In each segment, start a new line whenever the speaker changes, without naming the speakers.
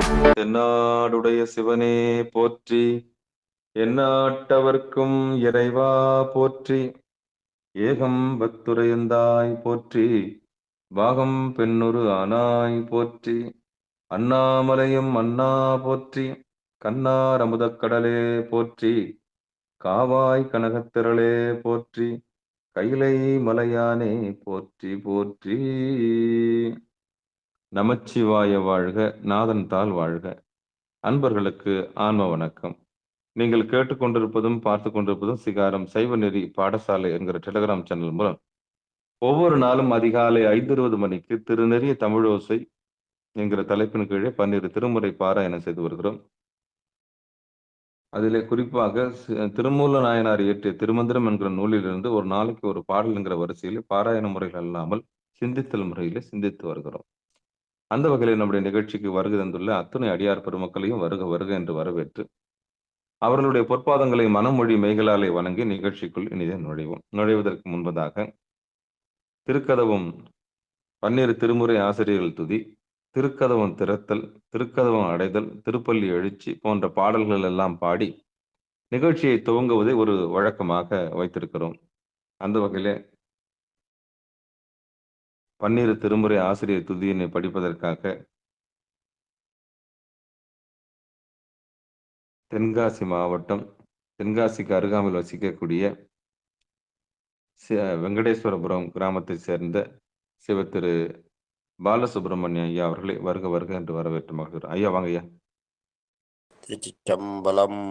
தென்னாடுடைய சிவனே போற்றி, எந்நாட்டவர்க்கும் இறைவா போற்றி, ஏகம்பத்துரையந்தாய் போற்றி, பாகம் பெண்ணுரு ஆனாய் போற்றி, அண்ணாமலையும் அண்ணா போற்றி, கண்ணார் அமுதக் கடலே போற்றி, காவாய் கனகத்திரளே போற்றி, கைலை மலையானே போற்றி போற்றி. நமச்சிவாய வாழ்க, நாதன் தாள் வாழ்க. அன்பர்களுக்கு ஆன்ம வணக்கம். நீங்கள் கேட்டுக்கொண்டிருப்பதும் பார்த்து கொண்டிருப்பதும் சிகாரம் சைவ நெறி பாடசாலை என்கிற டெலிகிராம் சேனல் மூலம் ஒவ்வொரு நாளும் அதிகாலை 5:20 மணிக்கு திருநெறிய தமிழோசை என்கிற தலைப்பின் கீழே 12 திருமுறை பாராயணம் செய்து வருகிறோம். அதிலே குறிப்பாக திருமூல நாயனார் இயற்றிய திருமந்திரம் என்கிற நூலிலிருந்து ஒரு நாளைக்கு ஒரு பாடல் என்கிற வரிசையில் பாராயண முறைகள் அல்லாமல் சிந்தித்தல் முறையிலே சிந்தித்து வருகிறோம். அந்த வகையில் நம்முடைய நிகழ்ச்சிக்கு வருகை தந்துள்ள அத்துணை அடியார் பெருமக்களையும் வருக வருக என்று வரவேற்று அவர்களுடைய பொற்பாதங்களை மனமொழி மெய்களாலே வணங்கி நிகழ்ச்சிக்குள் இனிதே நுழைவதற்கு முன்பதாக திருக்கதவும் 12 திருமுறை ஆசிரியர்கள் துதி, திருக்கதவம் திறத்தல், திருக்கதவம் அடைதல், திருப்பள்ளி எழுச்சி போன்ற பாடல்கள் எல்லாம் பாடி நிகழ்ச்சியை துவங்குவதை ஒரு வழக்கமாக வைத்திருக்கிறோம். அந்த வகையிலே 12 திருமுறை ஆசிரியர் துதியினை படிப்பதற்காக தென்காசி மாவட்டம், தென்காசிக்கு அருகாமையில் வசிக்கக்கூடிய வெங்கடேஸ்வரபுரம் கிராமத்தை சேர்ந்த சிவ திரு பாலசுப்ரமணிய ஐயா அவர்களை வருக வருக என்று வரவேற்று மகிழ்கிறோம். ஐயா வாங்க ஐயா.
திருச்சிற்றம்பலம்.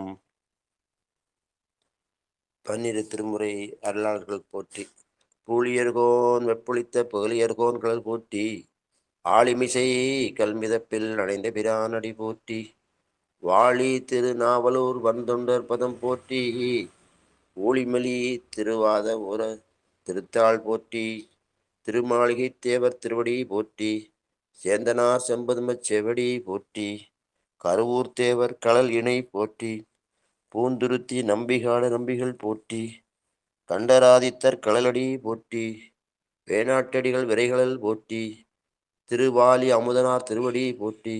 12 திருமுறை அருளாளர்கள் போற்றி, பூழியர்கோன் வெப்பொழித்த புகழியர்கோன் கடல் போற்றி, ஆளிமிசை கல்மிதப்பில் அடைந்த பிரானடி போற்றி, வாழி திருநாவலூர் வந்தொண்டர் பதம் போற்றி, ஊழிமலி திருவாத உர திருத்தாள் போற்றி, திருமாளிகை தேவர் திருவடி போற்றி, சேந்தனார் செம்பதுமச் செவடி போற்றி, கருவூர் தேவர் கடல் இணை போற்றி, பூந்துருத்தி நம்பிகாட நம்பிகள் போற்றி, கண்டராதித்தர் கடலடி போற்றி, வேணாட்டடிகள் விரைகளல் போற்றி, திருவாலி அமுதனார் திருவடி போற்றி,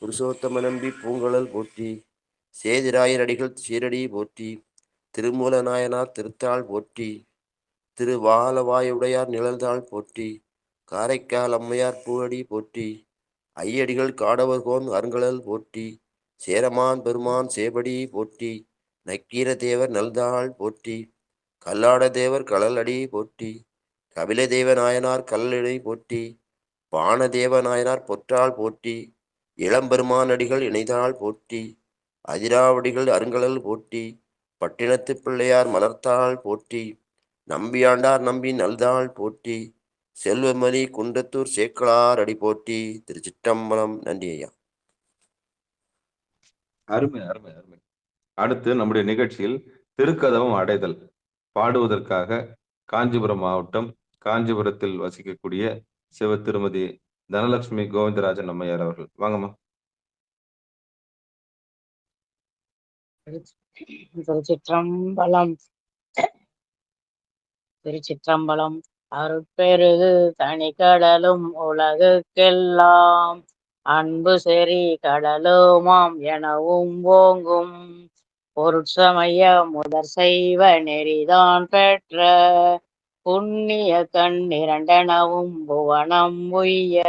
புருஷோத்தம நம்பி பூங்கழல் போற்றி, சேதிராயர் அடிகள் சீரடி போற்றி, திருமூல நாயனார் திருத்தாள் போற்றி, திருவாலவாயுடையார் நிழல்தாள் போற்றி, காரைக்கால் அம்மையார் பூவடி போற்றி, ஐயடிகள் காடவர்கோன் அருங்கழல் போற்றி, சேரமான் பெருமான் சேபடி போற்றி, நக்கீர தேவர் நல்தாள் போற்றி, கல்லாட தேவர் கடலடி போற்றி, கபில தேவ நாயனார் கல்லடை போற்றி, பானதேவ நாயனார் பொற்றாள் போற்றி, இளம்பெருமான் அடிகள் இணைதாள் போற்றி, அதிராவடிகள் அருங்கழல் போற்றி, பட்டினத்து பிள்ளையார் மலர்த்தாள் போற்றி, நம்பியாண்டார் நம்பி நல்தாள் போற்றி, செல்வமலி குன்றத்தூர் சேக்கலார் அடி போற்றி. திருச்சிற்றம்பலம். நன்றி ஐயா.
அருமை அருமை அருமை. அடுத்து நம்முடைய நிகழ்ச்சியில் திருக்கதவம் அடைதல் பாடுவதற்காக காஞ்சிபுரம் மாவட்டம், காஞ்சிபுரத்தில் வசிக்கக்கூடிய சிவ திருமதி தனலட்சுமி கோவிந்தராஜன் அம்மையார் அவர்கள் வாங்கம்மா.
திருச்சிற்றம்பலம். திருச்சிற்றம்பலம். அருட்பெருகு தனிக்கடலும் உலகுக்கெல்லாம் அன்பு செறி கடலுமாம் எனவும் ஓங்கும் பொருட்சமய முதற் செய்வ நெறிதான் பெற்ற புண்ணிய கண்ணிரண்டனவும் புவனம் உய்ய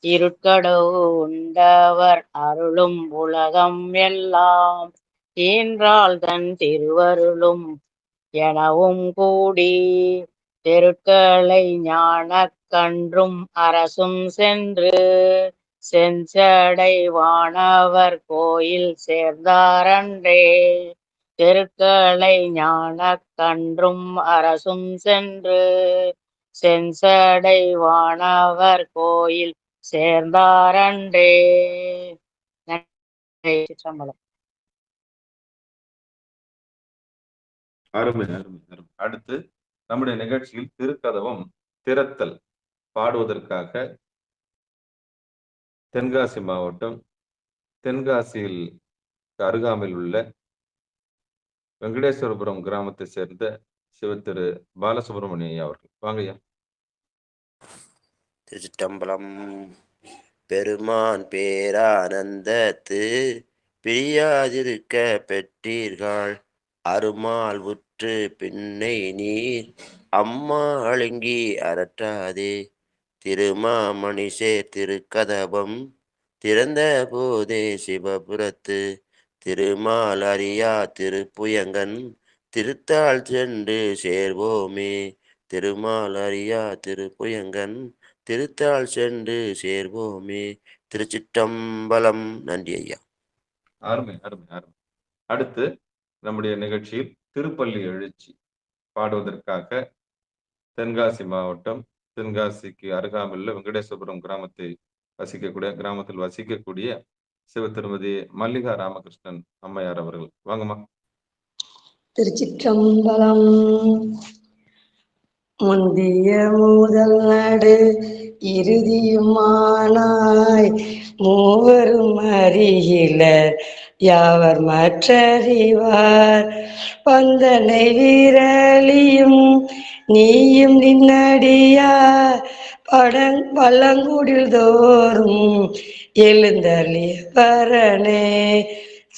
இருட்கடவு உண்டவர் அருளும் உலகம் எல்லாம் ஈன்றாள் தன் திருவருளும் எனவும் கூடி தெருட்களை ஞான கன்றும் அரசும் சென்று செஞ்சடை வானவர் கோயில் சேர்ந்தாரன்றே. தெருட்களை ஞான கன்றும் அரசும் சென்று செஞ்சடை வானவர் கோயில் சேர்ந்தாரன்றே. சிற்றம்பலம்.
அருமை அருமை அருமை. அடுத்து நம்முடைய நிகழ்ச்சியில் திருக்கதவம் திறத்தல் பாடுவதற்காக தென்காசி மாவட்டம், தென்காசியில் அருகாமையில் உள்ள வெங்கடேஸ்வரபுரம் கிராமத்தை சேர்ந்த சிவ திரு பாலசுப்ரமணிய ஐயா அவர்கள் வாங்கய்யா.
திருச்சிற்றம்பலம். பெருமான் பேரானந்தத்து பிரியாதிருக்க பெற்றீர்கள். அருமால் உற்று பின்னை நீர் அம்மா அழுங்கி அரற்றாதே. திருமாமணிசேர் திருக்கதவம் திறந்த போதே சிவபுரத்து திருமால் அறியா திருப்புயங்கன் திருத்தாள் சென்று சேர்வோமே. திருமால் அறியா திருப்புயங்கன் திருத்தாள் சென்று சேர்வோமே. திருச்சிற்றம்பலம். நன்றி ஐயா.
அருமை அருமை அருமை. அடுத்து நம்முடைய நிகழ்ச்சியில் திருப்பள்ளி எழுச்சி பாடுவதற்காக தென்காசி மாவட்டம், தென்காசிக்கு அருகாமையில் வெங்கடேஸ்வரபுரம் கிராமத்தில் வசிக்கக்கூடிய சிவ திருமதி மல்லிகா ராமகிருஷ்ணன் அம்மையார் அவர்கள். வாங்கம்மா.
திருச்சிற்றம்பலம். முந்திய முதல் நடு இறுதியுமானாய் மூவரும் அறிகிலர் யாவர் மற்றறிவார். பந்தனை வீரலியும் நீயும் நின்னடியார் பழங்குடில் தோறும் எழுந்தளிய பரனே.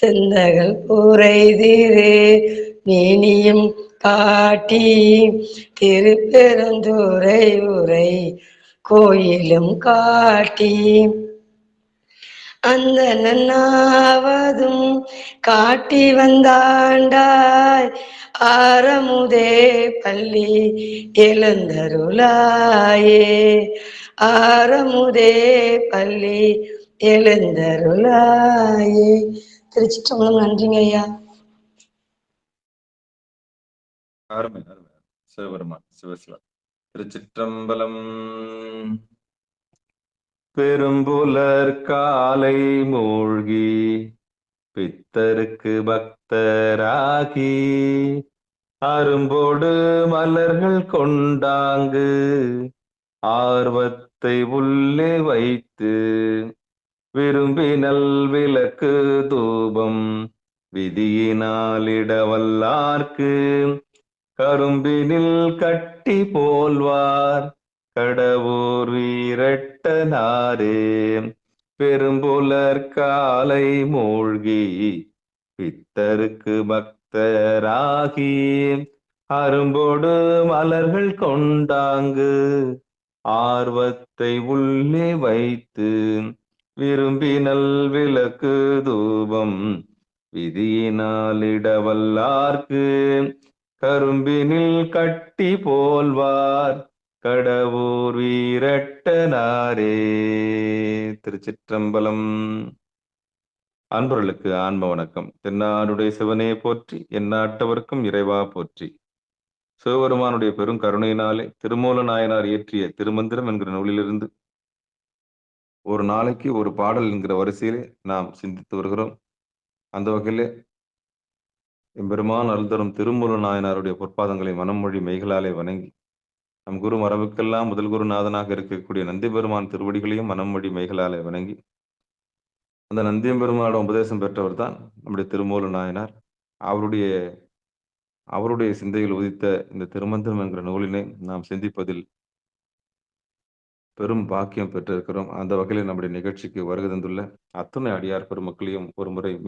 செந்தகள் புரைதிரு மேனியும் காட்டி திருப்பெருந்துறை உரை கோயிலும் காட்டி அந்த நன்னாவதும் காட்டி வந்தாண்டாய். ஆரமுதே பள்ளி எழுந்தருளாயே. ஆரமுதே பள்ளி எழுந்தருளாயே. திருச்சிற்றம்பலம். நன்றிங்க ஐயா.
அருமை அருமை. சிவபெருமான் சிவசிவா. திருச்சிற்றம்பலம். பெரும்புலர் காலை மூழ்கி பித்தருக்கு பக்தராகி அரும்போடு மலர்கள் கொண்டாங்கு ஆர்வத்தை உள்ளே வைத்து விரும்பினல் விளக்கு தூபம் விதியினாலிடவல்லார்க்கு கரும்பினில் கட்டி போல்வார் கடவுர் வீரட்டனாரே. பெரும்புலர் காலை மூழ்கி பித்தருக்கு பக்தராகி அரும்போடு மலர்கள் கொண்டாங்கு ஆர்வத்தை உள்ளே வைத்து விரும்பினல் விளக்கு தூபம் விதியினாலிடவல்லார்க்கு கரும்பினில் கட்டி போல்வார் கடவுர் வீரட்டனாரே. திருச்சிற்றம்பலம். அன்பர்களுக்கு ஆன்ம வணக்கம். தென்னாடுடைய சிவனே போற்றி, எந்நாட்டவர்க்கும் இறைவா போற்றி. சிவபெருமானுடைய பெரும் கருணையினாலே திருமூல நாயனார் இயற்றிய திருமந்திரம் என்கிற நூலிலிருந்து ஒரு நாளைக்கு ஒரு பாடல் என்கிற வரிசையிலே நாம் சிந்தித்து வருகிறோம். அந்த வகையிலே எம்பெருமான் அருள்தரும் திருமூல நாயனாருடைய பொற்பாதங்களை மனமொழி மெய்களாலே வணங்கி நம் குரு மரபுக்கெல்லாம் முதல் குருநாதனாக இருக்கக்கூடிய நந்திபெருமான் திருவடிகளையும் மனமொழி மெய்களாலே வணங்கி அந்த நந்தியம்பெருமானோட உபதேசம் பெற்றவர் தான் நம்முடைய திருமூல நாயனார். அவருடைய சிந்தையில் உதித்த இந்த திருமந்திரம் என்கிற நூலினை நாம் சிந்திப்பதில் பெரும் பாக்கியம் பெற்றிருக்கிறோம். அந்த வகையில் நம்முடைய நிகழ்ச்சிக்கு வருகை தந்துள்ள அத்துணை அடியார் பெருமக்களையும்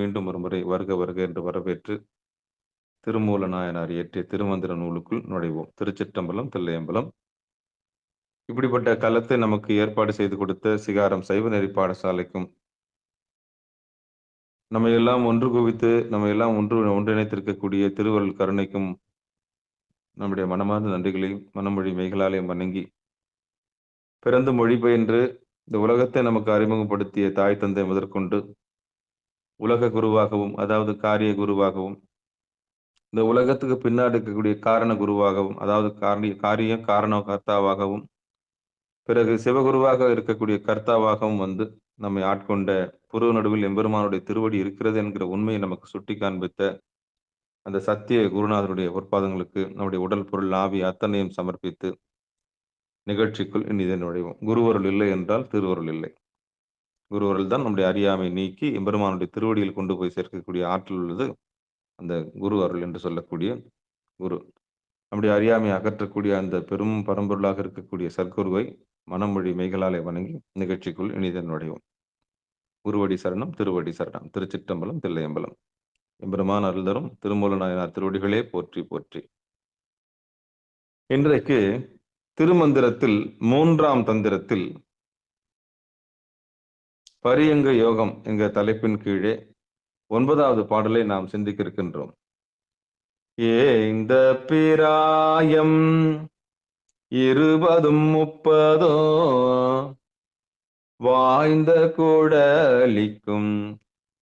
மீண்டும் ஒரு முறை வருக வருக என்று வரவேற்று திருமூல நாயனார் இயற்றிய திருமந்திர நூலுக்குள் நுழைவோம். திருச்சிற்றம்பலம், தில்லையம்பலம். இப்படிப்பட்ட களத்தை நமக்கு ஏற்பாடு செய்து கொடுத்த சிகாரம் சைவ நெறி பாடசாலைக்கும் நம்ம எல்லாம் ஒன்று குவித்து நம்ம எல்லாம் ஒன்றிணைத்திருக்கக்கூடிய திருவருள் கருணைக்கும் நம்முடைய மனமார்ந்த நன்றிகளையும் மனமொழி மெய்களாலையும் வணங்கி பிறந்து மொழி பயின்று இந்த உலகத்தை நமக்கு அறிமுகப்படுத்திய தாய் தந்தை முதற்கொண்டு உலக குருவாகவும், அதாவது காரிய குருவாகவும், இந்த உலகத்துக்கு பின்னாடி இருக்கக்கூடிய காரண குருவாகவும், அதாவது காரண கர்த்தாவாகவும், பிறகு சிவகுருவாக இருக்கக்கூடிய கர்த்தாவாகவும் வந்து நம்மை ஆட்கொண்ட புருவ நடுவில் எம்பெருமானுடைய திருவடி இருக்கிறது என்கிற உண்மையை நமக்கு சுட்டி காண்பித்த அந்த சத்திய குருநாதருடைய பொற்பாதங்களுக்கு நம்முடைய உடல் பொருள் ஆவி அத்தனையும் சமர்ப்பித்து நிகழ்ச்சிக்குள் இனிதை நுழைவோம். குருவருள் இல்லை என்றால் திருவருள் இல்லை. குருவருள் தான் நம்முடைய அறியாமை நீக்கி எம்பெருமானுடைய திருவடியில் கொண்டு போய் சேர்க்கக்கூடிய ஆற்றல் உள்ளது அந்த குரு அருள் என்று சொல்லக்கூடிய குரு. நம்முடைய அறியாமை அகற்றக்கூடிய அந்த பெரும் பரம்பொருளாக இருக்கக்கூடிய சத்குருவை மனமொழி மெய்களாலே வணங்கி நிகழ்ச்சிக்குள் இனிதன் நுழைவோம். குருவடி சரணம், திருவடி சரணம், திருச்சிற்றம்பலம், தில்லையம்பலம். எம்பெருமான் அருள்தரும் திருமூல நாயனார் திருவடிகளே போற்றி போற்றி. இன்றைக்கு திருமந்திரத்தில் 3ஆம் தந்திரத்தில் பரியங்க யோகம் என்கிற தலைப்பின் கீழே 9வது பாடலை நாம் சிந்திக்க இருக்கின்றோம். இந்த பிராயம் 20 30 வாய்ந்த குழலிக்கும்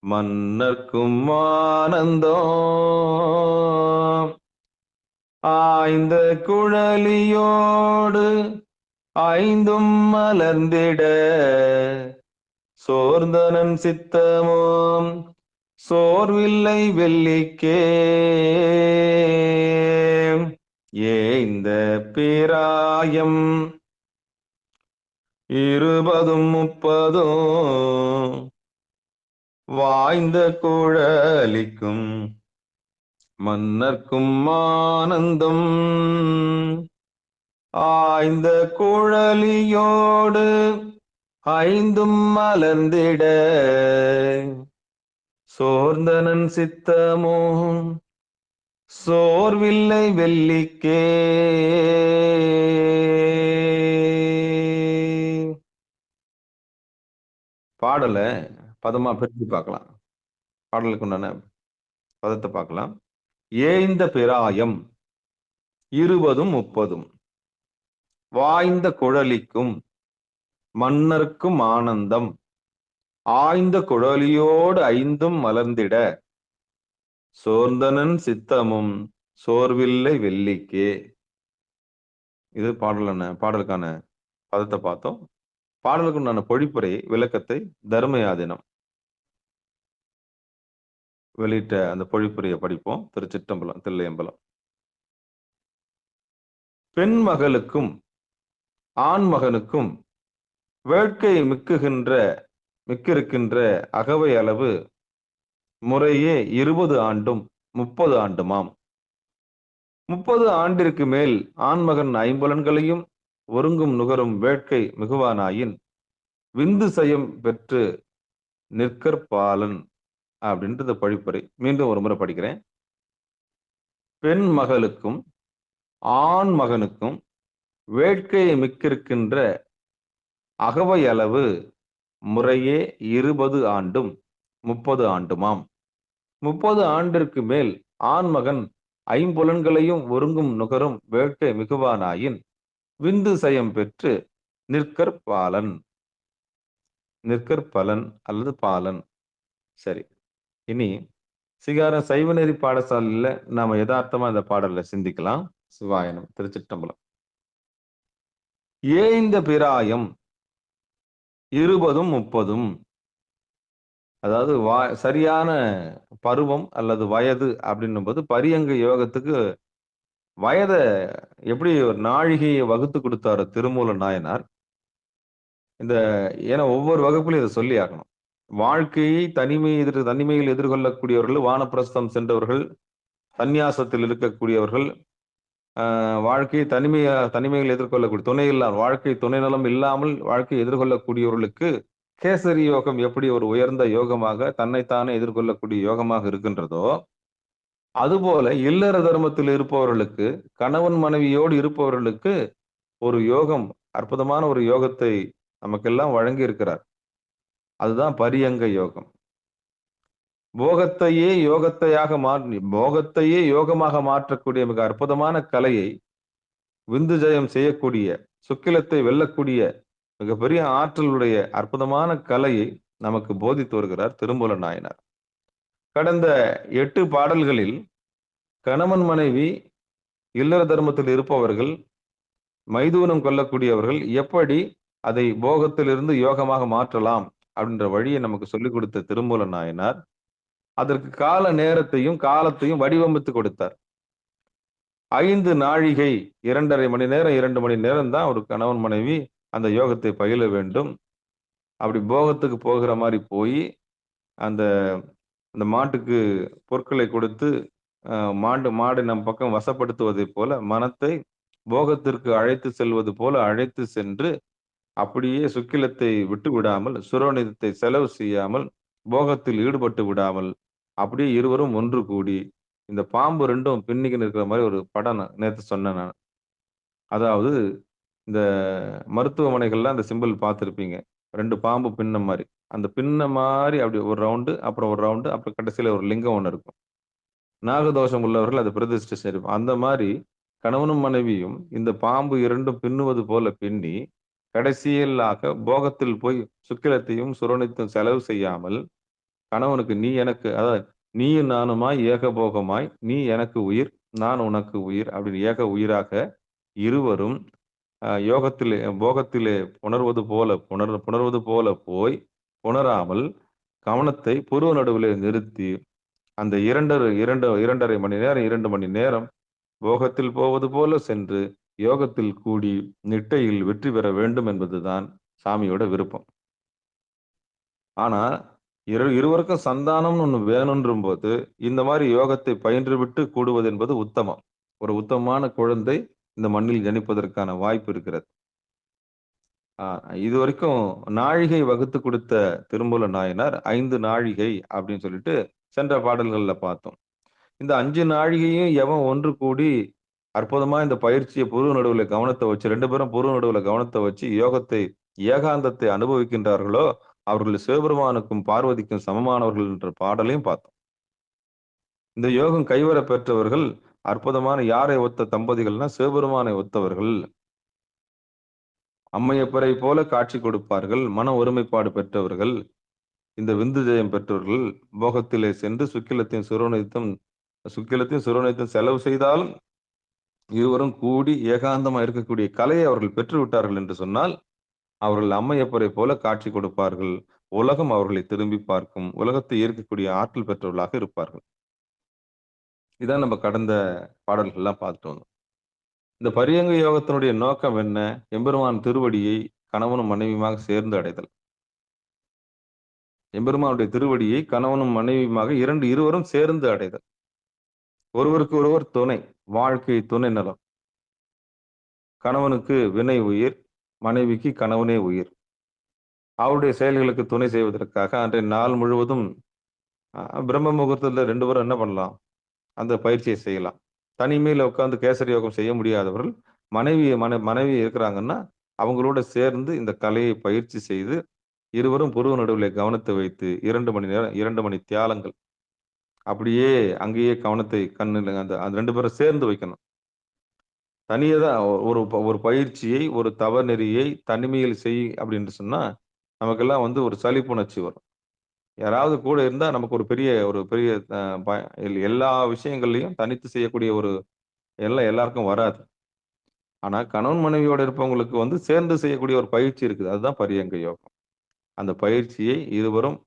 மன்னர்க்கும் ஆனந்தம் ஆய்ந்த குழலியோடு 5ம் மலர்ந்திட சோர்ந்தனன் சித்தமும் சோர்வில்லை வெள்ளிக்கே இந்த பிராயம் 20 30 வாய்ந்த குழலிக்கும் மன்னர்க்கும் ஆனந்தம் ஆய்ந்த குழலியோடு 5ம் மலர்ந்திட சோர்ந்தனன் சித்தமும் சோர்வில்லை வெள்ளிக்கே. பாடலை பதமா பிரித்து பார்க்கலாம். பாடலுக்கு உண்டான பதத்தை பார்க்கலாம். ஏய்ந்த பிராயம் 20 30 வாய்ந்த குழலிக்கும் மன்னர்க்கும் ஆனந்தம் ஆய்ந்த குழலியோடு 5ம் மலர்ந்திட சோர்ந்தனன் சித்தமும் சோர்வில்லை வெள்ளிக்கே. இது பாடலுக்கான பதத்தை பார்த்தோம். பாடலுக்கு உண்டான பொழிப்புரை விளக்கத்தை தர்மயாதினம் வெளியிட்ட அந்த பொழிப்புரையை படிப்போம். திருச்சிற்றம்பலம், தில்லையம்பலம். பெண் மகளுக்கும் ஆண் மகனுக்கும் வேட்கை மிக்கிருக்கின்ற அகவை அளவு முறையே 20 ஆண்டும் 30 ஆண்டுமாம். 30 ஆண்டிற்கு மேல் ஆண்மகன் 5 ஒருங்கும் நுகரும் வேட்கை மிகுவானாயின் விந்து சயம் பெற்று நிற்கற்பாலன் அப்படின்றது பழிப்புரை. மீண்டும் ஒரு முறை படிக்கிறேன். பெண் மகளுக்கும் ஆண் மகனுக்கும் வேட்கை மிக்கிருக்கின்ற அகவை அளவு முறையே 20 ஆண்டும் 30 ஆண்டுமாம். 30 ஆண்டிற்கு மேல் ஆண்மகன் 5 ஒருங்கும் நுகரும் வேட்கை மிகுவானாயின் விந்து சயம் பெற்று நிற்கற்பாலன் அல்லது பாலன். சரி, இனி சிகாரம் சைவநெறி பாடசாலையில நாம யதார்த்தமா இந்த பாடல்ல சிந்திக்கலாம். சிவாயனம். திருச்சிற்றம்பலம். இந்த பிராயம் 20 30 அதாவது சரியான பருவம் அல்லது வயது அப்படின்னும் போது பரியங்க யோகத்துக்கு வயதை எப்படி ஒரு நாழிகையை வகுத்து கொடுத்தாரு திருமூல நாயனார். ஏன்னா ஒவ்வொரு வகுப்புலையும் இதை சொல்லி ஆகணும். வாழ்க்கையை தனிமையில் எதிர்கொள்ளக்கூடியவர்கள், வானப்பிரஸ்தம் சென்றவர்கள், சந்நியாசத்தில் இருக்கக்கூடியவர்கள், வாழ்க்கையை தனிமையில் எதிர்கொள்ளக்கூடிய வாழ்க்கை துணை நலம் இல்லாமல் வாழ்க்கையை எதிர்கொள்ளக்கூடியவர்களுக்கு கேசரி யோகம் எப்படி ஒரு உயர்ந்த யோகமாக தன்னைத்தானே எதிர்கொள்ளக்கூடிய யோகமாக இருக்கின்றதோ, அதுபோல இல்லற தர்மத்தில் இருப்பவர்களுக்கு, கணவன் மனைவியோடு இருப்பவர்களுக்கு ஒரு யோகம், அற்புதமான ஒரு யோகத்தை நமக்கெல்லாம் வழங்கி இருக்கிறார். அதுதான் பரியங்க யோகம். போகத்தையே யோகமாக மாற்றக்கூடிய மிக அற்புதமான கலையை, விந்து ஜெயம் செய்யக்கூடிய, சுக்கிலத்தை வெல்லக்கூடிய மிகப்பெரிய ஆற்றலுடைய அற்புதமான கலையை நமக்கு போதித்து வருகிறார் திருமூல நாயனார். கடந்த 8 பாடல்களில் கணவன் மனைவி இல்லற தர்மத்தில் இருப்பவர்கள், மைதூனம் கொள்ளக்கூடியவர்கள் எப்படி அதை போகத்திலிருந்து யோகமாக மாற்றலாம் அப்படின்ற வழியை நமக்கு சொல்லிக் கொடுத்த திருமூல நாயனார் அதற்கு கால நேரத்தையும் காலத்தையும் வடிவமைத்து கொடுத்தார். 5 நாழிகை 2.5 மணி நேரம் 2 மணி நேரம் தான் ஒரு கணவன் மனைவி அந்த யோகத்தை பயில வேண்டும். அப்படி போகத்துக்கு போகிற மாதிரி போய் அந்த மாட்டுக்கு பொருட்களை கொடுத்து மாடு நம் பக்கம் வசப்படுத்துவதை போல மனத்தை போகத்திற்கு அழைத்து செல்வது போல அழைத்து சென்று அப்படியே சுக்கிலத்தை விட்டு விடாமல், சுரோனிதத்தை செலவு செய்யாமல், போகத்தில் ஈடுபட்டு விடாமல், அப்படியே இருவரும் ஒன்று கூடி, இந்த பாம்பு 2ம் பின்னிக்கின்னு இருக்கிற மாரி ஒரு படம் நான் நேத்து சொன்னேன் நானு. அதாவது இந்த மருத்துவமனைகள்ல அந்த சிம்பல் பார்த்திருப்பீங்க. 2 பாம்பு பின்ன மாரி. அந்த பின்ன மாரி அப்படி ஒரு ரவுண்டு, அப்புறம் ஒரு ரவுண்டு, அப்புறம் கடைசியில ஒரு லிங்கம் ஒண்ணு இருக்கும். நாகதோஷம் உள்ளவர்கள் அத பிரதிஷ்டை செய்வோம். அந்த மாரி கணவனும் மனைவியும் இந்த பாம்பு 2ம் பின்னுவது போல பின்னி, கடைசியிலாக போகத்தில் போய் சுக்கிலத்தையும், சுரோனித்தையும் செலவு செய்யாமல், கணவனுக்கு நீ எனக்கு அதாவது நீயும் நானுமாய் ஏகபோகமாய், நீ எனக்கு உயிர், நான் உனக்கு உயிர் அப்படின்னு ஏக உயிராக இருவரும் யோகத்திலே போகத்திலே புணர்வது போல போய், புணராமல் கவனத்தை புருவ நடுவிலே நிறுத்தி, அந்த 2 மணி நேரம், 2 மணி நேரம் போகத்தில் போவது போல சென்று, யோகத்தில் கூடி நிட்டையில் வெற்றி பெற வேண்டும் என்பதுதான் சாமியோட விருப்பம். ஆனா, இருவருக்கும் சந்தானம்னு ஒண்ணு வேணுன்றம்போது, இந்த மாரி யோகத்தை பயின்றுவிட்டு கூடுவது என்பது உத்தமம். ஒரு உத்தமமான குழந்தை இந்த மண்ணில் ஜனிப்பதற்கான வாய்ப்பு இருக்கிறது. ஆ இதுவரைக்கும் நாழிகை வகுத்து கொடுத்த திருமூல நாயனார் 5 நாழிகை அப்படின்னு சொல்லிட்டு சென்ற பாடல்கள்ல பார்த்தோம். இந்த 5 நாழிகையும் எவன் ஒன்று கூடி அற்புதமா இந்த பயிற்சிய புருவ நடுவுல கவனத்த வச்சு 2 பேரும் புருவ நடுவுல கவனத்த வச்சு யோகத்தை, ஏகாந்தத்தை அனுபவிக்கின்றார்களோ, அவர்கள் சிவபெருமானுக்கும் பார்வதிக்கும் சமமானவர்கள் என்ற பாடலையும் பார்த்தோம். இந்த யோகம் கைவர பெற்றவர்கள் அற்புதமான யாரை ஒத்த தம்பதிகள்னா சிவபெருமானை ஒத்தவர்கள். அம்மையப்பரை போல காட்சி கொடுப்பார்கள். மன ஒருமைப்பாடு பெற்றவர்கள். இந்த விந்து ஜெயம் பெற்றவர்கள். போகத்திலே சென்று சுக்கிலத்தையும் சுரோனிதத்தையும் செலவு செய்தாலும் இருவரும் கூடி ஏகாந்தமா இருக்கக்கூடிய கலையை அவர்கள் பெற்று விட்டார்கள் என்று சொன்னால், அவர்கள் அம்மையப்பரை போல காட்சி கொடுப்பார்கள். உலகம் அவர்களை திரும்பி பார்க்கும். உலகத்தை ஈர்க்கக்கூடிய ஆற்றல் பெற்றவர்களாக இருப்பார்கள். இதான் நம்ம கடந்த பாடல்கள்லாம் பார்த்துட்டு வந்தோம். இந்த பரியங்க யோகத்தினுடைய நோக்கம் என்ன? எம்பெருமான் திருவடியை கணவனும் மனைவியுமாக சேர்ந்து அடைதல். எம்பெருமானுடைய திருவடியை கணவனும் மனைவியுமாக இருவரும் சேர்ந்து அடைதல். ஒருவருக்கு ஒருவர் துணை, வாழ்க்கை துணை நலம். கணவனுக்கு வினை உயிர், மனைவிக்கு கணவனே உயிர். அவருடைய செயல்களுக்கு துணை செய்வதற்காக அன்றைய நாள் முழுவதும் பிரம்ம முகூர்த்தத்துல 2 பேரும் என்ன பண்ணலாம்? அந்த பயிற்சியை செய்யலாம். தனிமையில உட்கார்ந்து கேசரி யோகம் செய்ய முடியாதவர்கள் மனைவி இருக்கிறாங்கன்னா, அவங்களோட சேர்ந்து இந்த கலையை பயிற்சி செய்து, இருவரும் புருவ நடுவிலே கவனத்தை வைத்து 2 மணி நேரம், 2 மணி தியாலங்கள். அப்படியே அங்கேயே கவனத்தை கண்ணுல அந்த 2 பேரும் சேர்ந்து வைக்கணும். தனியா தான் ஒரு பயிற்சியை, ஒரு தவநெறியை தனிமையில் செய் அப்படின்னு சொன்னா, நமக்கெல்லாம் ஒரு சலிப்புணர்ச்சி வரும். யாராவது கூட இருந்தா நமக்கு ஒரு பெரிய அ ப எல்லா விஷயங்கள்லயும் தனித்து செய்யக்கூடிய எல்லாருக்கும் வராது. ஆனா கணவன் மனைவியோட இருப்பவங்களுக்கு சேர்ந்து செய்யக்கூடிய ஒரு பயிற்சி இருக்குது. அதுதான் பரியங்க யோகம். அந்த பயிற்சியை இருவரும்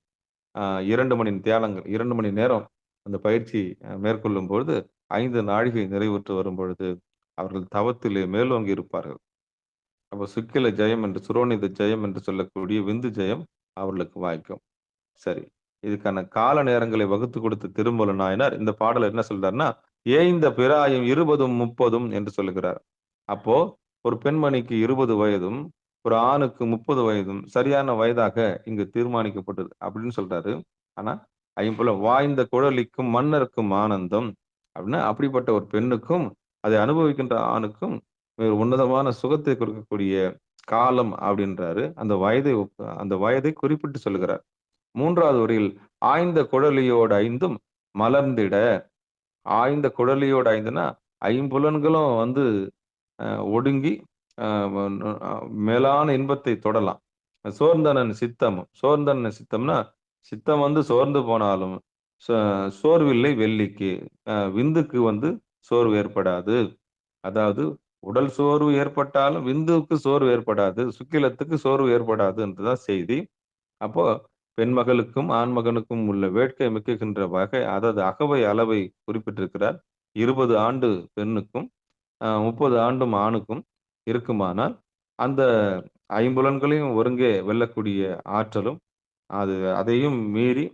2 மணி தியானங்கள் 2 மணி நேரம் அந்த பயிற்சி மேற்கொள்ளும் பொழுது 5 நாழிகை நிறைவுற்று வரும்பொழுது, அவர்கள் தவத்திலே மேலோங்கி இருப்பார்கள். அப்ப சுக்கில ஜெயம் என்று சுரோனித ஜெயம் என்று சொல்லக்கூடிய விந்து ஜெயம் அவர்களுக்கு வாய்க்கும். சரி. இதுக்கான கால நேரங்களை வகுத்து கொடுத்த திருமூல நாயனார் இந்த பாடல்ல என்ன சொல்றாருன்னா, "ஏய்ந்த பிராயம் 20ம் 30ம்" என்று சொல்லுகிறார். அப்போ ஒரு பெண்மணிக்கு 20 வயதும், ஒரு ஆணுக்கு 30 வயதும் சரியான வயதாக இங்கு தீர்மானிக்கப்பட்டது அப்படின்னு சொல்றாரு. ஆனா, ஐம்புலம் வாய்ந்த குழலிக்கும் மன்னருக்கும் ஆனந்தம் அப்படின்னா, அப்படிப்பட்ட ஒரு பெண்ணுக்கும், அதை அனுபவிக்கின்ற ஆணுக்கும் ஒரு உன்னதமான சுகத்தை கொடுக்கக்கூடிய காலம் அப்படின்றாரு. அந்த வயதை குறிப்பிட்டு சொல்லுகிறார். 3வது வரியில் ஆய்ந்த குழலியோடு ஐந்தும் மலர்ந்திட. ஆய்ந்த குழலியோடு ஐந்துன்னா, ஐம்புலன்களும் ஒடுங்கி அ மேலான இன்பத்தை தொடலாம். சோர்ந்தனன் சித்தம்னா, சித்தம் சோர்ந்து போனாலும் ச சோர்வில்லை வெள்ளிக்கு. விந்துக்கு சோர்வு ஏற்படாது. அதாவது உடல் சோர்வு ஏற்பட்டாலும் விந்துவுக்கு சோர்வு ஏற்படாது. சுக்கிலத்துக்கு சோர்வு ஏற்படாது என்றுதான் செய்தி. அப்போ பெண்மகளுக்கும் ஆண்மகனுக்கும் உள்ள வேட்கை மிக்குகின்ற வகை அதாவது அகவை அளவை குறிப்பிட்டிருக்கிறார். 20 ஆண்டு பெண்ணுக்கும் 30 ஆண்டும் ஆணுக்கும் இருக்குமானால், அந்த ஐம்புலன்களையும் ஒருங்கே வெல்லக்கூடிய ஆற்றலும், அதையும் மீறி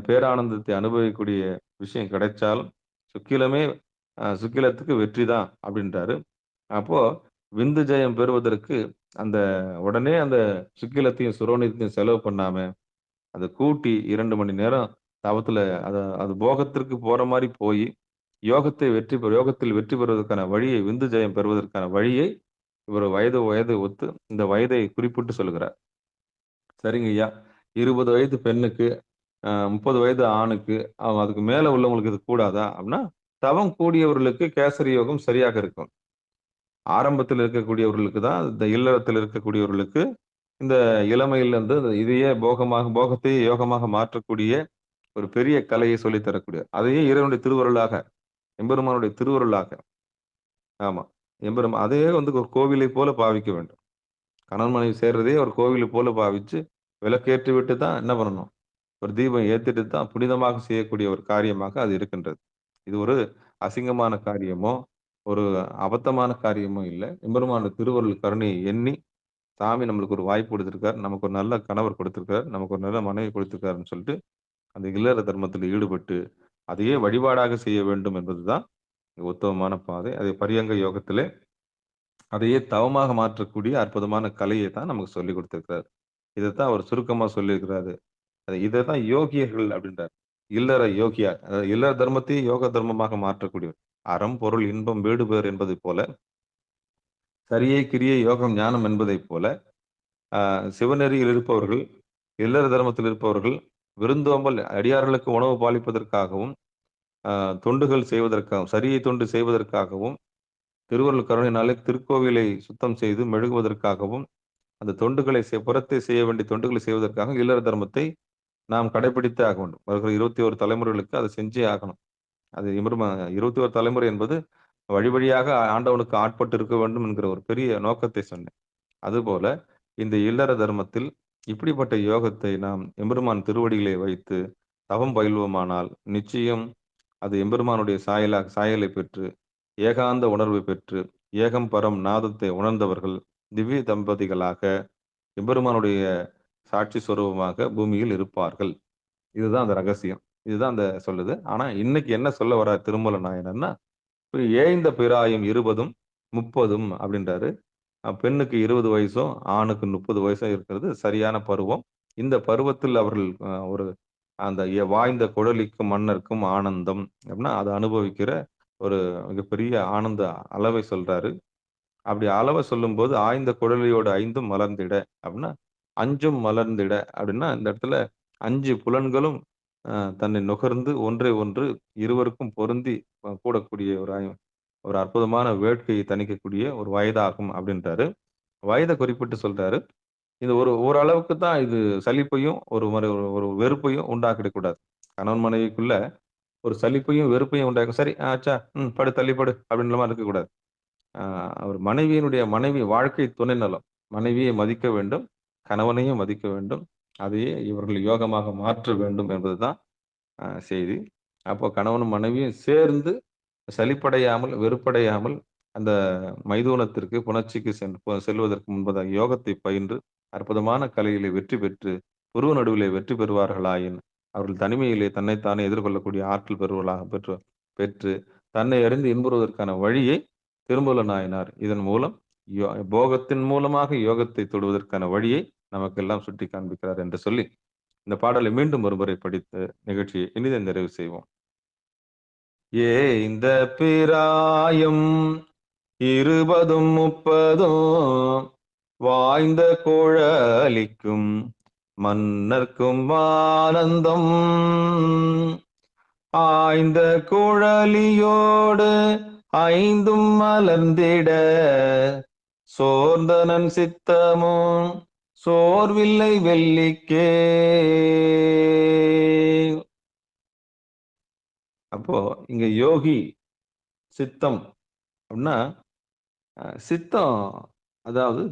பேரானந்தத்தை அனுபவிக்கக்கூடிய விஷயம் கிடைச்சாலும், சுக்கிலமே சுக்கிலத்துக்கு வெற்றி தான் அப்படின்றாரு. அப்போ விந்து ஜெயம் பெறுவதற்கு அந்த உடனே அந்த சுக்கிலத்தையும் சுரோனிதத்தையும் செலவு பண்ணாம அதை கூட்டி 2 மணி நேரம் தவத்துல அது போகத்திற்கு போற மாதிரி போய் யோகத்தில் வெற்றி பெறுவதற்கான வழியை, விந்து ஜெயம் பெறுவதற்கான வழியை இவர் வயது ஒத்து இந்த வயதை குறிப்பிட்டு சொல்லுகிறார். சரிங்க ஐயா. 20 வயது பெண்ணுக்கு 30 வயது ஆணுக்கு அதுக்கு மேல உள்ளவங்களுக்கு இது கூடாதா அப்படின்னா, தவம் கூடியவர்களுக்கு கேசரி யோகம் சரியாக இருக்கும். ஆரம்பத்தில் இருக்கக்கூடியவர்களுக்கு தான், இந்த இல்லறத்தில் இருக்கக்கூடியவர்களுக்கு இந்த இளமையில் வந்து இதையே போகத்தையே யோகமாக மாற்றக்கூடிய ஒரு பெரிய கலையை சொல்லித் தரக்கூடிய, அதையே இறைவனுடைய திருவருளாக, எம்பெருமானுடைய திருவருளாக, ஆமா, அதையே வந்து ஒரு கோவிலை போல பாவிக்க வேண்டும். கணவன் மனைவி சேர்றதே ஒரு கோவிலை போல பாவிச்சு விளக்கேற்றி விட்டு தான் என்ன பண்ணணும், ஒரு தீபம் ஏத்திட்டு தான் புனிதமாக செய்யக்கூடிய ஒரு காரியமாக அது இருக்கின்றது. இது ஒரு அசிங்கமான காரியமோ ஒரு அபத்தமான காரியமோ இல்லை. எம்பெருமானுடைய திருவருள் கருணையை எண்ணி சாமி நம்மளுக்கு ஒரு வாய்ப்பு கொடுத்திருக்கார், நமக்கு ஒரு நல்ல கணவர் கொடுத்திருக்கார், நமக்கு ஒரு நல்ல மனைவி கொடுத்திருக்காருன்னு சொல்லிட்டு அந்த இல்லற தர்மத்தில் ஈடுபட்டு அதையே வழிபாடாக செய்ய வேண்டும் என்பதுதான் உத்தமமான பாதை. அதை பரியங்க யோகத்திலே அதையே தவமாக மாற்றக்கூடிய அற்புதமான கலையை தான் நமக்கு சொல்லிக் கொடுத்திருக்கிறார். இதைத்தான் அவர் சுருக்கமா சொல்லியிருக்கிறாரு. இதைதான் யோகியர்கள் அப்படின்றார். இல்லற யோகியார், இல்லற தர்மத்தையே யோக தர்மமாக மாற்றக்கூடியவர். அறம் பொருள் இன்பம் வீடு பேர் என்பதை போல, சரியை கிரியை யோகம் ஞானம் என்பதை போல, சிவநெறியில் இருப்பவர்கள், இல்லற தர்மத்தில் இருப்பவர்கள் விருந்தோம்பல் அடியார்களுக்கு உணவு பாலிப்பதற்காகவும், தொண்டுகள் செய்வதற்காகவும், சரியை தொண்டு செய்வதற்காகவும், திருவருள் கருணையினாலே திருக்கோவிலை சுத்தம் செய்து மெழுகுவதற்காகவும், அந்த தொண்டுகளை புறத்தை செய்ய வேண்டிய தொண்டுகளை செய்வதற்காக இல்லற தர்மத்தை நாம் கடைபிடித்தே ஆக வேண்டும். வருகிற 21 தலைமுறைகளுக்கு அதை செஞ்சே ஆகணும். அது 21 தலைமுறை என்பது வழி வழியாக ஆண்டவனுக்கு ஆட்பட்டு இருக்க வேண்டும் என்கிற ஒரு பெரிய நோக்கத்தை சொன்னேன். அதுபோல இந்த இல்லற தர்மத்தில் இப்படிப்பட்ட யோகத்தை நாம் எம்பெருமான் திருவடிகளை வைத்து தவம் பயில்வோமானால் நிச்சயம் அது எம்பெருமானுடைய சாயலை பெற்று ஏகாந்த உணர்வை பெற்று ஏகம் பரம் நாதத்தை உணர்ந்தவர்கள் திவ்ய தம்பதிகளாக எம்பெருமானுடைய சாட்சி சொரூபமாக பூமியில் இருப்பார்கள். இதுதான் அந்த ரகசியம். இதுதான் அந்த சொல்லுது. ஆனா இன்னைக்கு என்ன சொல்ல வர திருமூல நாயனர்னா, ஏய்ந்த பிராயம் 20ம் 30ம் அப்படின்றாரு. பெண்ணுக்கு 20 வயசும் ஆணுக்கு 30 வயசும் இருக்கிறது சரியான பருவம். இந்த பருவத்தில் அவர்கள் ஒரு அந்த வாய்ந்த குழலிக்கும் மன்னருக்கும் ஆனந்தம் அப்படின்னா அதை அனுபவிக்கிற ஒரு மிகப்பெரிய ஆனந்த அளவை சொல்றாரு. அப்படி அளவை சொல்லும்போது ஆய்ந்த குழலியோட 5ம் மலர்ந்திட அப்படின்னா 5ம் மலர்ந்திட அப்படின்னா இந்த இடத்துல 5 புலன்களும் தன்னை நுகர்ந்து ஒன்றை ஒன்று இருவருக்கும் பொருந்தி கூடக்கூடிய ஒரு அற்புதமான வேட்கையை தணிக்கக்கூடிய ஒரு வயதாகும் அப்படின்றாரு. வயதை குறிப்பிட்டு சொல்றாரு. இது ஓரளவுக்கு தான் இது சலிப்பையும் ஒரு வெறுப்பையும் உண்டாக்கிடக்கூடாது. கணவன் மனைவிக்குள்ள ஒரு சலிப்பையும் வெறுப்பையும் உண்டாக்கும். சரி ஆச்சா படு தள்ளிப்படு அப்படின்ற மாதிரி இருக்கக்கூடாது. அவர் மனைவி வாழ்க்கை துணை நலம். மனைவியை மதிக்க வேண்டும், கணவனையும் மதிக்க வேண்டும். அதையே இவர்கள் யோகமாக மாற்ற வேண்டும் என்பதுதான் செய்தி. அப்போ கணவனும் மனைவியும் சேர்ந்து சலிப்படையாமல் வெறுப்படையாமல் அந்த மைதுனத்திற்கு புணர்ச்சிக்கு செல்வதற்கு முன்பதாக யோகத்தை பயின்று அற்புதமான கலையிலே வெற்றி பெற்று புருவ நடுவிலே வெற்றி பெறுவார்களாயின் அவர்கள் தனிமையிலே தன்னைத்தானே எதிர்கொள்ளக்கூடிய ஆற்றல் பெறுவர்களாக பெற்று தன்னை அறிந்து இன்புறுவதற்கான வழியை திருமூல நாயனார் இதன் மூலம் போகத்தின் மூலமாக யோகத்தை தொடுவதற்கான வழியை நமக்கெல்லாம் சுட்டி காண்பிக்கிறார் என்று சொல்லி இந்த பாடலை மீண்டும் ஒருமுறை படித்து நிகழ்ச்சியை இனிதை நிறைவு செய்வோம். இந்த பிராயம் 20ம் 30ம் வாய்ந்த குழலிக்கும் மன்னர்க்கும் ஆனந்தம் ஆய்ந்த குழலியோடு 5ம் மலர்ந்திட சோர்ந்தனன் சித்தமும் சோர்வில்லை வெள்ளிக்கே. அப்போ இங்க யோகி சித்தம் அப்படின்னா சித்தம், அதாவது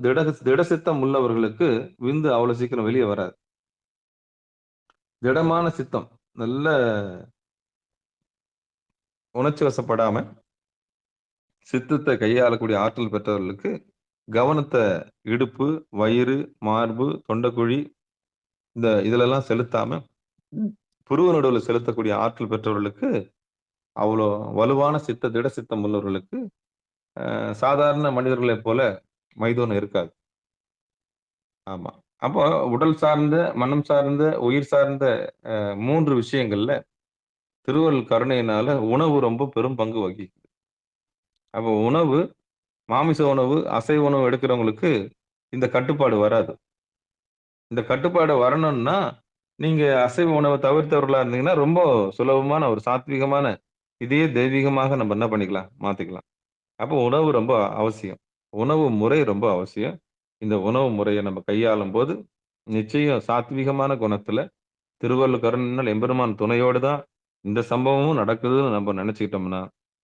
திட சித்தம் உள்ளவர்களுக்கு விந்து அவ்வளவு சீக்கிரம் வெளியே வராது. திடமான சித்தம், நல்ல உணர்ச்சி வசப்படாம சித்தத்தை கையாளக்கூடிய ஆற்றல் பெற்றவர்களுக்கு கவனத்தை இடுப்பு, வயிறு, மார்பு, தொண்டைக்குழி இதுலெல்லாம் செலுத்தாம புருவ நடுவில் செலுத்தக்கூடிய ஆற்றல் பெற்றவர்களுக்கு அவ்வளோ வலுவான திட சித்தம் உள்ளவர்களுக்கு சாதாரண மனிதர்களைப் போல மைதுனம் இருக்காது. ஆமா. அப்போ உடல் சார்ந்த, மனம் சார்ந்த, உயிர் சார்ந்த 3 விஷயங்கள்ல திருவருள் கருணையினால உணவு ரொம்ப பெரும் பங்கு வகிக்குது. அப்போ உணவு, மாமிச உணவு, அசைவ உணவு எடுக்கிறவங்களுக்கு இந்த கட்டுப்பாடு வராது. இந்த கட்டுப்பாடு வரணும்னா, நீங்க அசைவ உணவ தவிர்த்தவர்களா இருந்தீங்கன்னா, ரொம்ப சுலபமான ஒரு சாத்வீகமான, இதையே தெய்வீகமாக நம்ம என்ன பண்ணிக்கலாம்? மாத்திக்கலாம். அப்போ உணவு ரொம்ப அவசியம். உணவு முறை ரொம்ப அவசியம். இந்த உணவு முறைய நம்ம கையாளும்போது, நிச்சயம் சாத்வீகமான குணத்துல திருவள்ளுவர் கருணையினால் எம்பெருமான் துணையோடு தான் இந்த சம்பவமும் நடக்குதுன்னு நம்ம நெனச்சுக்கிட்டோம்னா,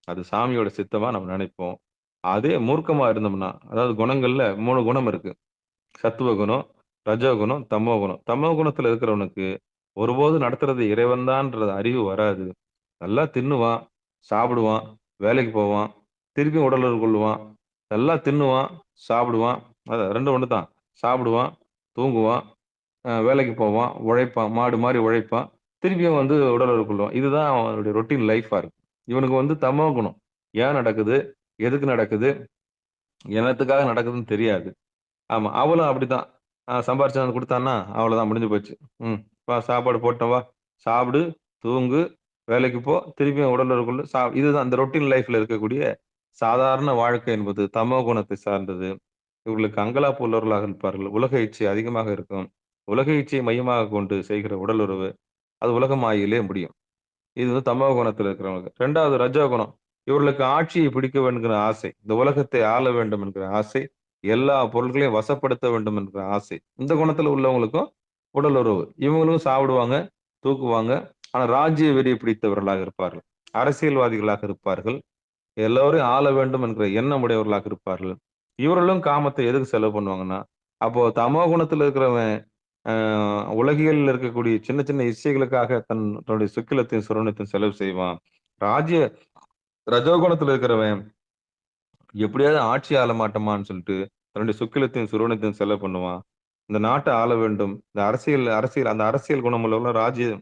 அது சாமியோட சித்தமா நம்ம நெனைப்போம். அதே மூர்க்கமா இருந்தோம்னா, அதாவது குணங்கள்ல 3 குணம் இருக்கு. சத்துவ குணம், ரஜோகுணம், தமோ குணம். தமோ குணத்துல இருக்கிறவனுக்கு ஒருபோதும் நடத்துறது இறைவன் தான்ன்ற அறிவு வராது. நல்லா தின்னுவான், சாப்பிடுவான், வேலைக்கு போவான், திருப்பியும் உடலுறவு கொள்ளுவான். நல்லா தின்னுவான், சாப்பிடுவான். அதான் 2ம் ஒண்ணு தான். சாப்பிடுவான், தூங்குவான், வேலைக்கு போவான், உழைப்பான். மாடு மாரி உழைப்பான். திருப்பியும் வந்து உடலுறவு கொள்வான். இதுதான் அவனுடைய ரொட்டீன் லைஃபா இருக்கு. இவனுக்கு வந்து தமோ குணம். ஏன் நடக்குது? எதுக்கு நடக்குது? என்னத்துக்காக நடக்குதுன்னு தெரியாது. ஆமா. அவளும் அப்படித்தான். சம்பாரிச்சு வந்து குடுத்தான்னா, அவ்வளோதான் முடிஞ்சு போச்சு. ம். வா சாப்பாடு போட்டேன் வா. சாப்பிடு, தூங்கு, வேலைக்கு போ, திருப்பியும் உடலுறவு கொள்ளு. இதுதான் இந்த ரொட்டீன் லைஃப்ல இருக்கக்கூடிய சாதாரண வாழ்க்கை என்பது தமோ குணத்தை சார்ந்தது. இவர்களுக்கு அங்கலாப்பு உள்ளவர்களாக இருப்பார்கள். உலக இச்சை அதிகமாக இருக்கும். உலக இச்சையை மையமாகக் கொண்டு செய்கிற உடலுறவு, அது உலக மாயையிலே முடியும். இது வந்து தமோ குணத்துல இருக்கிறவங்க. 2வது ரஜோகுணம். இவர்களுக்கு ஆட்சியை பிடிக்க வேண்டுங்கிற ஆசை. இந்த உலகத்தை ஆள வேண்டும் என்கிற ஆசை. எல்லா பொருள்களையும் வசப்படுத்த வேண்டும் என்கிற ஆசை. இந்த குணத்துல உள்ளவங்களுக்கும் உடலுறவு. இவங்களும் சாப்பிடுவாங்க, தூக்குவாங்க. ஆனா ராஜ்ய வெறி பிடித்தவர்களாக இருப்பார்கள். அரசியல்வாதிகளாக இருப்பார்கள். எல்லோரையும் ஆள வேண்டும் என்கிற எண்ணம் உடையவர்களாக இருப்பார்கள். இவர்களும் காமத்தை எதுக்கு செலவு பண்ணுவாங்கன்னா, அப்போ தமோ குணத்துல இருக்கிறவன் அ உலகியல்ல இருக்கக்கூடிய சின்ன சின்ன இச்சைகளுக்காக தன்னுடைய சுக்கிலத்தையும், சுரனத்தையும் செலவு செய்வான். ராஜ்ய ரஜோகுணத்துல இருக்கிறவன் எப்படியாவது ஆட்சி ஆள மாட்டோமான்னு சொல்லிட்டு, தன்னுடைய சுக்கிலத்தையும், சுரனத்தையும் செலவு பண்ணுவான். இந்த நாட்ட ஆள வேண்டும். இந்த அரசியல் அரசியல் அந்த அரசியல் குணம் உள்ளவர்கள்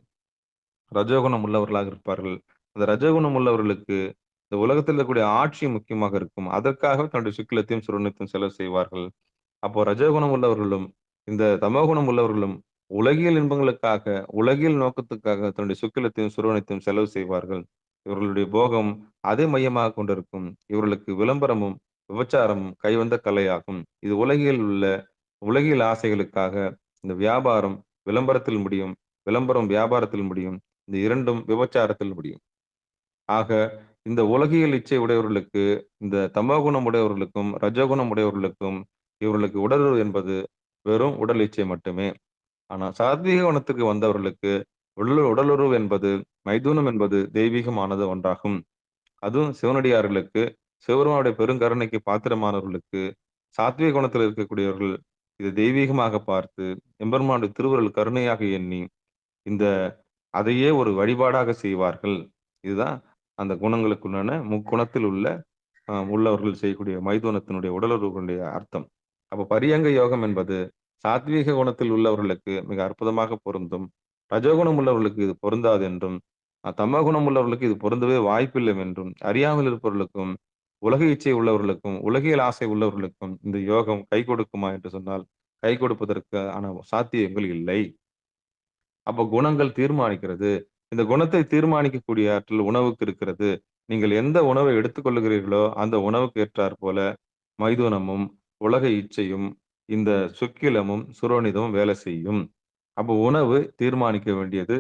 ரஜோகுணம் உள்ளவர்களாக இருப்பார்கள். அந்த ரஜோகுணம் உள்ளவர்களுக்கு இந்த உலகத்தில் இருக்கக்கூடிய ஆட்சி முக்கியமாக இருக்கும். அதற்காக தன்னுடைய சுக்கிலத்தையும், சுரனத்தையும் செலவு செய்வார்கள். அப்போ ரஜோகுணம் உள்ளவர்களும், இந்த தமோகுணம் உள்ளவர்களும் உலகியல் இன்பங்களுக்காக, உலகியல் நோக்கத்துக்காக தன்னுடைய சுக்கிலத்தையும், சுரவனத்தையும் செலவு செய்வார்கள். இவர்களுடைய போகம் அதை மையமாகக் கொண்டிருக்கும். இவர்களுக்கு விளம்பரமும், விபச்சாரமும் கைவந்த கலையாகும். இது உலகியல் உள்ள உலகியல் ஆசைகளுக்காக இந்த வியாபாரம் விளம்பரத்தில் முடியும். விளம்பரம் வியாபாரத்தில் முடியும். இந்த 2ம் விபச்சாரத்தில் முடியும். ஆக, இந்த உலகியல் இச்சை உடையவர்களுக்கு, இந்த தமோகுணம் உடையவர்களுக்கும், ரஜோகுணம் உடையவர்களுக்கும், இவர்களுக்கு உடலுறவு என்பது வெறும் உடல் இச்சை மட்டுமே. ஆனா சாத்வீக குணத்திற்கு வந்தவர்களுக்கு உடலுறவு என்பது, மைதுனம் என்பது தெய்வீகமானது ஒன்றாகும். அதுவும் சிவனடியார்களுக்கு, சிவபெருமானுடைய பெருங்கருணைக்கு பாத்திரமானவர்களுக்கு, சாத்வீக குணத்தில் இருக்கக்கூடியவர்கள் இதை தெய்வீகமாக பார்த்து, எம்பெருமானுடைய திருவருள் கருணையாக எண்ணி, இந்த அதையே ஒரு வழிபாடாக செய்வார்கள். இதுதான் அந்த குணங்களுக்குள்ளான முக்குணத்தில் உள்ளவர்கள் செய்யக்கூடிய மைதுனத்தினுடைய உடலுறவுகளுடைய அர்த்தம். அப்ப பரியங்க யோகம் என்பது சாத்வீக குணத்தில் உள்ளவர்களுக்கு மிக அற்புதமாக பொருந்தும். ரஜோகுணம் உள்ளவர்களுக்கு இது பொருந்தாது என்றும், தமோகுணம் உள்ளவர்களுக்கு இது பொருந்தவே வாய்ப்பில்லை என்றும், அறியாமல் இருப்பவர்களுக்கும், உலக இச்சை உள்ளவர்களுக்கும், உலகியல் ஆசை உள்ளவர்களுக்கும் இந்த யோகம் கை கொடுக்குமா என்று சொன்னால், கை கொடுப்பதற்கான சாத்தியங்கள் இல்லை. அப்ப குணங்கள் தீர்மானிக்கிறது. இந்த குணத்தை தீர்மானிக்கக்கூடிய ஆற்றல் உணவுக்கு இருக்கிறது. நீங்கள் எந்த உணவை எடுத்துக்கொள்ளுகிறீர்களோ, அந்த உணவுக்கு ஏற்றாற்போல மைதுனமும், உலக இச்சையும், இந்த சுக்கிலமும், சுரோனிதமும் வேலை செய்யும். அப்போ உணவு தீர்மானிக்க வேண்டியது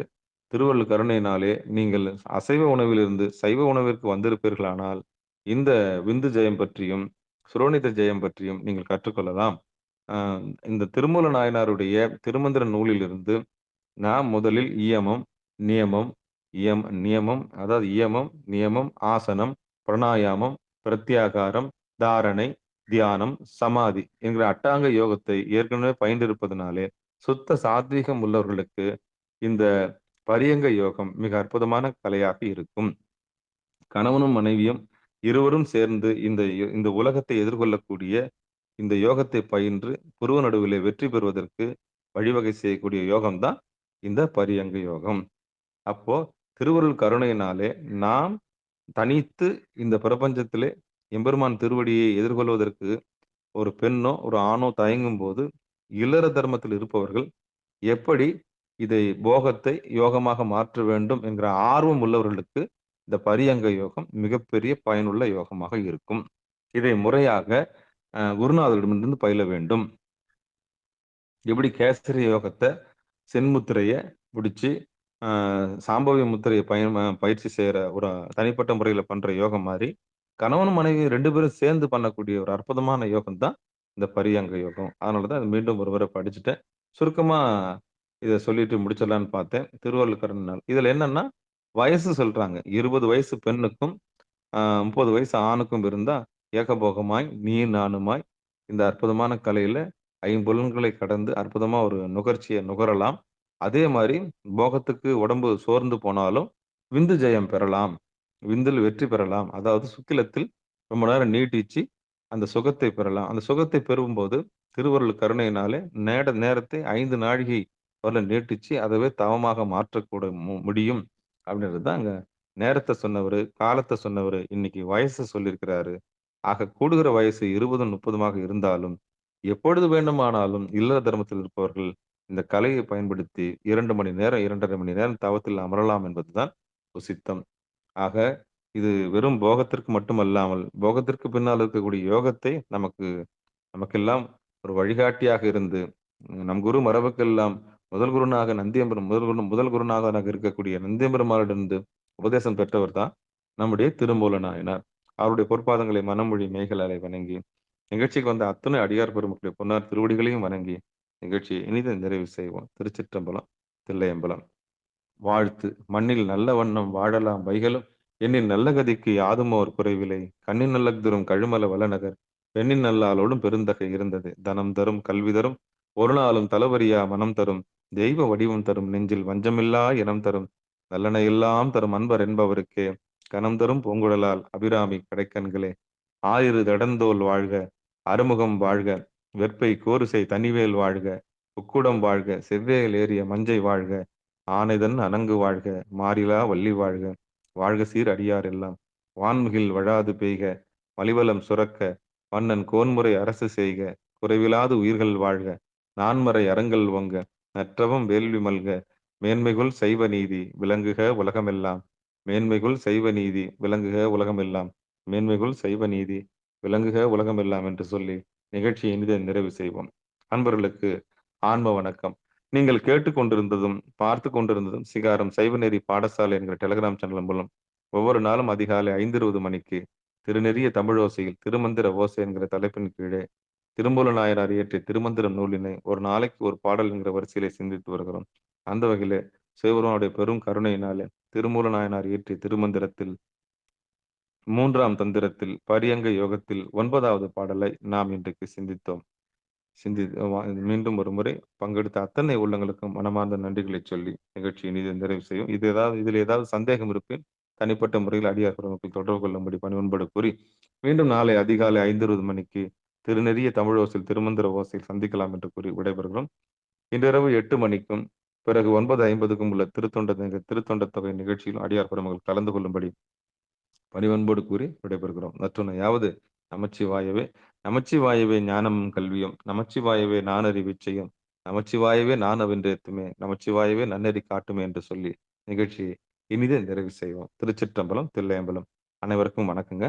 திருவள்ளுவர் கருணையினாலே நீங்கள் அசைவ உணவிலிருந்து சைவ உணவிற்கு வந்திருப்பீர்களானால், இந்த விந்து ஜெயம் பற்றியும், சுரோனித ஜெயம் பற்றியும் நீங்கள் கற்றுக்கொள்ளலாம். அ இந்த திருமூல நாயனாருடைய திருமந்திர நூலிலிருந்து நான் முதலில் இயமம், நியமம், நியமம் அதாவது இயமம், நியமம், ஆசனம், பிராணாயாமம், பிரத்யாகாரம், தாரணை, தியானம், சமாதி என்கிற அட்டாங்க யோகத்தை ஏற்கனவே பயின்றிருப்பதனாலே, சுத்த சாத்வீகம் உள்ளவர்களுக்கு இந்த பரியங்க யோகம் மிக அற்புதமான கலையாக இருக்கும். கணவனும் மனைவியும் இருவரும் சேர்ந்து இந்த உலகத்தை எதிர்கொள்ளக்கூடிய இந்த யோகத்தை பயின்று புருவ நடுவிலே வெற்றி பெறுவதற்கு வழிவகை செய்யக்கூடிய யோகம் தான் இந்த பரியங்க யோகம். அப்போ திருவருள் கருணையினாலே நாம் தனித்து இந்த பிரபஞ்சத்திலே எம்பெருமான் திருவடியை எதிர்கொள்வதற்கு ஒரு பெண்ணோ, ஒரு ஆணோ தயங்கும்போது, இல்லற தர்மத்தில் இருப்பவர்கள் எப்படி இதை போகத்தை யோகமாக மாற்ற வேண்டும் என்கிற ஆர்வம் உள்ளவர்களுக்கு இந்த பரியங்க யோகம் மிகப்பெரிய பயனுள்ள யோகமாக இருக்கும். இதை முறையாக குருநாதரிடமிருந்து பயில வேண்டும். எப்படி கேசரி யோகத்தை சென்முத்திரைய பிடிச்சு சாம்பவி முத்திரையை பயிற்சி செய்யற ஒரு தனிப்பட்ட முறையில பண்ற யோகம் மாதிரி கணவன் மனைவி 2 பேரும் சேர்ந்து பண்ணக்கூடிய ஒரு அற்புதமான யோகம் தான் இந்த பரியங்க யோகம். அதனாலதான் அது மீண்டும் ஒரு முறை படிச்சுட்டேன். சுருக்கமா இதை சொல்லிட்டு முடிச்சிடலான்னு பார்த்தேன். திருவள்ளுவர் கருணை நாள். இதுல என்னன்னா வயசு சொல்றாங்க. 20 வயசு பெண்ணுக்கும் 30 வயசு ஆணுக்கும் இருந்தா ஏகபோகமாய் நீ நானுமாய் இந்த அற்புதமான கலையில ஐம்புலன்களை கடந்து அற்புதமா ஒரு நுகர்ச்சியை நுகரலாம். அதே மாதிரி போகத்துக்கு உடம்பு சோர்ந்து போனாலும் விந்து ஜெயம் பெறலாம். விந்தில் வெற்றி பெறலாம். அதாவது சுக்கிலத்தில் ரொம்ப நேரம் நீட்டிச்சு அந்த சுகத்தை பெறலாம். அந்த சுகத்தை பெறும்போது திருவருள் கருணையினாலே நேரத்தை 5 நாழிகை வரல நீட்டிச்சு அதவே தவமாக மாற்றக்கூட முடியும் அப்படின்றது தான் அங்க நேரத்தை சொன்னவரு, காலத்தை சொன்னவரு, இன்னைக்கு வயசு சொல்லியிருக்கிறாரு. ஆக கூடுகிற வயசு 20, 30 இருந்தாலும் எப்பொழுது வேண்டுமானாலும் இல்லற தர்மத்தில் இருப்பவர்கள் இந்த கலையை பயன்படுத்தி 2 மணி நேரம், 2.5 மணி நேரம் தவத்தில் அமரலாம் என்பதுதான் உசித்தம். ஆக இது வெறும் போகத்திற்கு மட்டுமல்லாமல், போகத்திற்கு பின்னால் இருக்கக்கூடிய யோகத்தை நமக்கெல்லாம் ஒரு வழிகாட்டியாக இருந்து, நம் குரு மரபுக்கெல்லாம் முதல் குருநாக நந்தியம்பெரும் முதல் குருநாதனாக இருக்கக்கூடிய நந்தியம்பெருமானிடமிருந்து உபதேசம் பெற்றவர் தான் நம்முடைய திருமூல நாயனார். அவருடைய பொற்பாதங்களை மனமொழி மேகலாலை வணங்கி நிகழ்ச்சிக்கு வந்த அத்தனை அடியார் பெருமக்களுடைய பொன்னார் திருவடிகளையும் வணங்கி நிகழ்ச்சியை இனித நிறைவு செய்வோம். திருச்சிற்றம்பலம், தில்லையம்பலம். வாழ்த்து. மண்ணில் நல்ல வண்ணம் வாழலாம் வைகளும் எண்ணின் நல்ல கதிக்கு யாதுமோர் குறைவில்லை கண்ணின் நல்லக்தரும் கழுமல வளநகர் பெண்ணின் நல்லாளோடும் பெருந்தகை இருந்தது தனம் தரும் கல்வி தரும் ஒரு நாளும் தளவரியா மனம் தரும் தெய்வ வடிவம் தரும் நெஞ்சில் வஞ்சமில்லா இனம் தரும் நல்லன எல்லாம் தரும் அன்பர் என்பவருக்கே கனம் தரும் பூங்குழலால் அபிராமி கடைக்கண்களே ஆயிரு தடந்தோல் வாழ்க அறுமுகம் வாழ்க வெற்பை கோருசை தனிவேல் வாழ்க உக்குடம் வாழ்க செவ்வேல் ஏறிய மஞ்சை வாழ்க ஆனைதன் அணங்கு வாழ்க மாறிலா வள்ளி வாழ்க வாழ்க சீர் அடியார் எல்லாம் வான்முகில் வழாது பெய்க மலிவலம் சுரக்க மன்னன் கோன்முறை அரசு செய்க குறைவிலாது உயிர்கள் வாழ்க நான்மறை அறங்கள் ஒங்க நற்றவம் வேள்வி மல்க மேன்மைகுள் செய்வ நீதி விளங்குக உலகமெல்லாம் மேன்மைகுள் செய்வ நீதி விளங்குக உலகமெல்லாம் மேன்மைகுள் செய்வ நீதி விளங்குக உலகமெல்லாம் என்று சொல்லி நிகழ்ச்சியை இனிதை நிறைவு செய்வோம். அன்பர்களுக்கு ஆன்ம வணக்கம். நீங்கள் கேட்டுக்கொண்டிருந்ததும் பார்த்து கொண்டிருந்ததும் சிகாரம் சைவநெறி பாடசாலை என்கிற டெலிகிராம் சேனல் மூலம் ஒவ்வொரு நாளும் அதிகாலை 5:20 மணிக்கு திருநெறிய தமிழோசையில் திருமந்திர ஓசை என்கிற தலைப்பின் கீழே திருமூல நாயனார் இயற்றிய திருமந்திரம் நூலினை ஒரு நாளைக்கு ஒரு பாடல் என்கிற வரிசையிலே சிந்தித்து வருகிறோம். அந்த வகையிலே சிவபெருமானுடைய பெரும் கருணையினாலே திருமூல நாயனார் இயற்றிய திருமந்திரத்தில் 3ஆம் தந்திரத்தில் பரியங்க யோகத்தில் 9வது பாடலை நாம் இன்றைக்கு சிந்தித்தோம். மீண்டும் ஒரு முறை பங்கெடுத்த அத்தனை உள்ளங்களுக்கும் மனமார்ந்த நன்றிகளை சொல்லி நிகழ்ச்சியை இனிதை நிறைவு செய்யும். இதில் ஏதாவது சந்தேகம் இருப்பின் தனிப்பட்ட முறையில் அடியார் பெருமக்கள் தொடர்பு கொள்ளும்படி பணிவன்படு கூறி மீண்டும் நாளை அதிகாலை 5:20 மணிக்கு திருநெறிய தமிழோசையில் திருமந்திர ஓசையில் சந்திக்கலாம் என்று கூறி விடைபெறுகிறோம். இன்றிரவு 8 மணிக்கும் பிறகு 9:50க்கும் உள்ள திருத்தொண்ட தொகை நிகழ்ச்சியில் அடியார் பெருமக்கள் கலந்து கொள்ளும்படி பணிவன்போடு கூறி விடைபெறுகிறோம். நற்றுணையாவது நமச்சிவாயவே. நமச்சிவாயவே ஞானமும் கல்வியும். நமச்சிவாயவே நானறிவு செய்யும். நமச்சிவாயவே நான் அவென்றேத்துமே. நமச்சிவாயவே நன்னெறி காட்டுமே என்று சொல்லி நிகழ்ச்சியை இனிதே நிறைவு செய்வோம். திருச்சிற்றம்பலம், தில்லையம்பலம். அனைவருக்கும் வணக்கங்க.